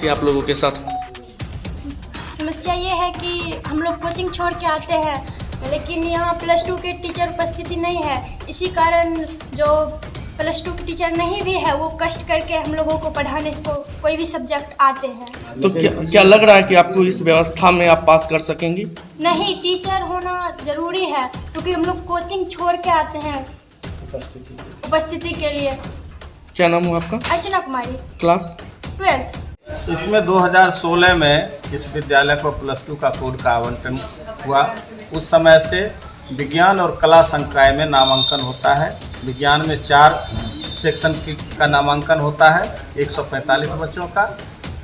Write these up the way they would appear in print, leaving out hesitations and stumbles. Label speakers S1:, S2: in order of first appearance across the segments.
S1: समस्या आप लोगों के साथ?
S2: समस्या ये है कि हम लोग कोचिंग छोड़ के आते हैं, लेकिन यहाँ +2 के टीचर उपस्थिति नहीं है। इसी कारण जो +2 के टीचर नहीं भी है वो कष्ट करके हम लोगों को पढ़ाने को कोई भी सब्जेक्ट आते हैं।
S1: तो क्या लग रहा है कि आपको इस व्यवस्था में आप पास कर सकेंगी?
S2: नहीं, टीचर होना ज़रूरी है क्योंकि हम लोग कोचिंग छोड़ के आते हैं उपस्थिति के लिए।
S1: क्या नाम हुआ आपका?
S2: Archana Kumari,
S1: class
S2: 12th।
S3: इसमें 2016 में इस विद्यालय को +2 का कोड का आवंटन हुआ। उस समय से विज्ञान और कला संकाय में नामांकन होता है। विज्ञान में 4 सेक्शन का नामांकन होता है, 145 बच्चों का,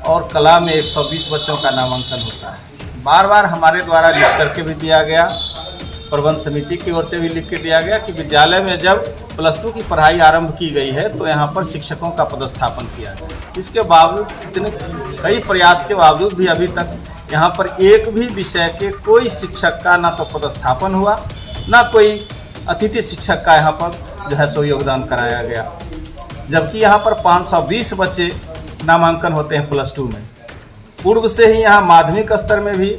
S3: और कला में 120 बच्चों का नामांकन होता है। बार बार हमारे द्वारा लिख करके भी दिया गया, प्रबंध समिति की ओर से भी लिख के दिया गया कि विद्यालय में जब +2 की पढ़ाई आरंभ की गई है तो यहाँ पर शिक्षकों का पदस्थापन किया गया। इसके बावजूद इतने कई प्रयास के बावजूद भी अभी तक यहाँ पर एक भी विषय के कोई शिक्षक का ना तो पदस्थापन हुआ, ना कोई अतिथि शिक्षक का यहाँ पर जो है सो योगदान कराया गया। जबकि यहाँ पर 520 बच्चे नामांकन होते हैं +2 में। पूर्व से ही यहाँ माध्यमिक स्तर में भी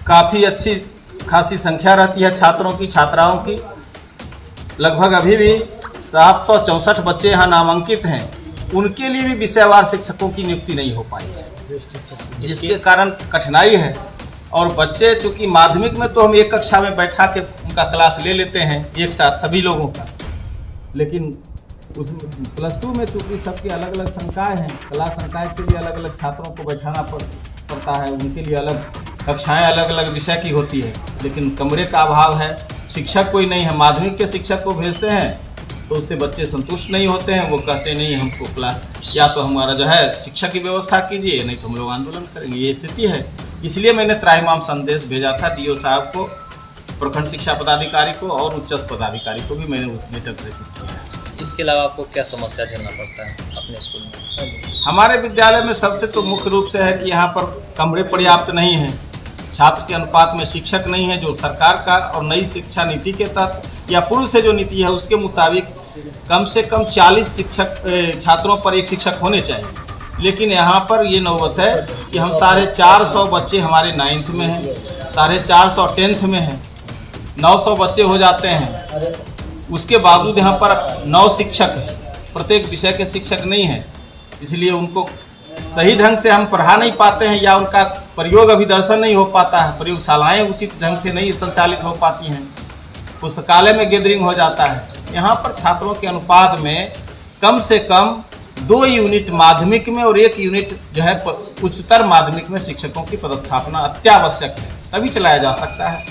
S3: काफ़ी अच्छी खासी संख्या रहती है छात्रों की, छात्राओं की। लगभग अभी भी 764 बच्चे यहाँ नामांकित हैं। उनके लिए भी विषयवार शिक्षकों की नियुक्ति नहीं हो पाई है, जिसके कारण कठिनाई है। और बच्चे चूँकि माध्यमिक में तो हम एक कक्षा में बैठा के उनका क्लास ले लेते हैं एक साथ सभी लोगों का, लेकिन उस +2 में चूँकि सबकी अलग अलग संकाय हैं, कला संकाय के लिए अलग अलग छात्रों को बैठाना पड़ता है, उनके लिए अलग कक्षाएं अलग अलग विषय की होती है, लेकिन कमरे का अभाव है, शिक्षक कोई नहीं है। माध्यमिक के शिक्षक को भेजते हैं तो उससे बच्चे संतुष्ट नहीं होते हैं। वो कहते नहीं हमको क्लास या तो हमारा जो है शिक्षक की व्यवस्था कीजिए, नहीं तो हम लोग आंदोलन करेंगे। ये स्थिति है। इसलिए मैंने त्राहिमाम संदेश भेजा था डीओ साहब को, प्रखंड शिक्षा पदाधिकारी को और उच्च पदाधिकारी को भी मैंने उस लेटर प्रेषित किया है।
S4: इसके अलावा आपको क्या समस्या झेलना पड़ता है अपने स्कूल में?
S3: हमारे विद्यालय में सबसे तो मुख्य रूप से है कि यहाँ पर कमरे पर्याप्त नहीं हैं, छात्र के अनुपात में शिक्षक नहीं है। जो सरकार का और नई शिक्षा नीति के तहत या पूर्व से जो नीति है उसके मुताबिक कम से कम 40 छात्रों पर एक शिक्षक होने चाहिए, लेकिन यहाँ पर ये नौबत है कि हम 450 बच्चे हमारे 9th में हैं, 450 10th में हैं, 900 बच्चे हो जाते हैं। उसके बावजूद यहाँ पर 9 शिक्षक हैं, प्रत्येक विषय के शिक्षक नहीं हैं। इसलिए उनको सही ढंग से हम पढ़ा नहीं पाते हैं या उनका प्रयोग अभिदर्शन नहीं हो पाता है, प्रयोगशालाएँ उचित ढंग से नहीं संचालित हो पाती हैं, पुस्तकालय में गैदरिंग हो जाता है। यहाँ पर छात्रों के अनुपात में कम से कम 2 यूनिट माध्यमिक में और 1 यूनिट जो है उच्चतर माध्यमिक में शिक्षकों की पदस्थापना अत्यावश्यक है, तभी चलाया जा सकता है।